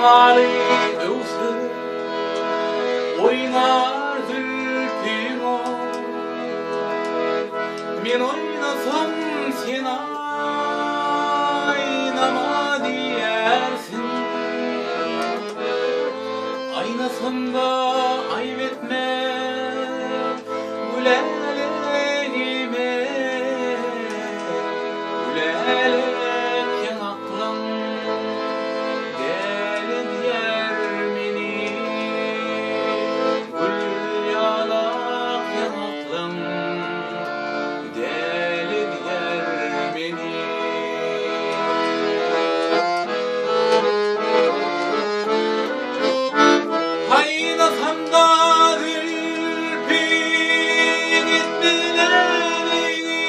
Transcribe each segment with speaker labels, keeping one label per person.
Speaker 1: Semalı öwsü oynar zülfüm o. Men oynasam sen oynama diyersin. Aynasam da ayıp etme gülelerime. Gülerken aklım deli diyer beni. Gül yanarken aklım deli diyer beni. Kaynasam da zülfün gitmelerini.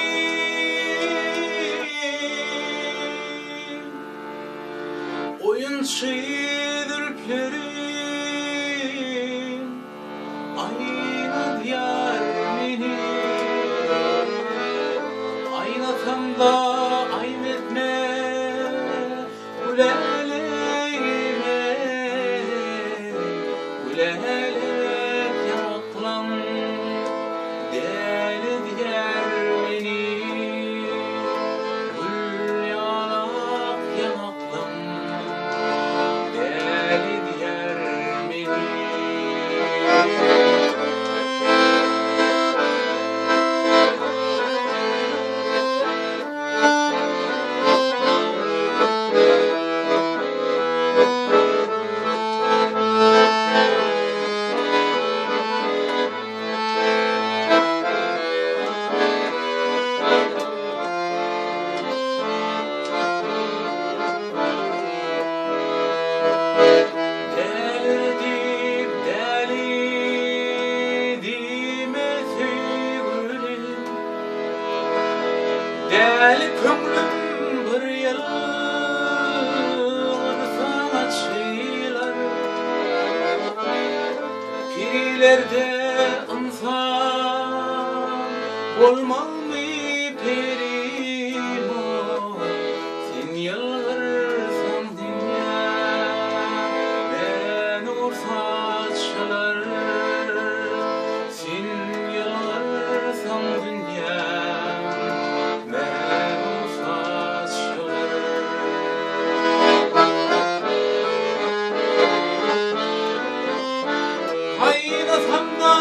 Speaker 1: Oyuncu zülflerin aynı diyar beni. Aynasam da ayıp etme gülelerime. Gülerken aklım deli diyer beni. Gül yanarken aklım deli diyer beni. Deldim delidim sevgilim. Deli kömrüm bir yıldır sana çiğler. Pirilerde insan olmaz mı perim o? Sen yılgırsan dünya ben saçlar. Sen yılgırsan dünya ben saçlar. Kaynasam da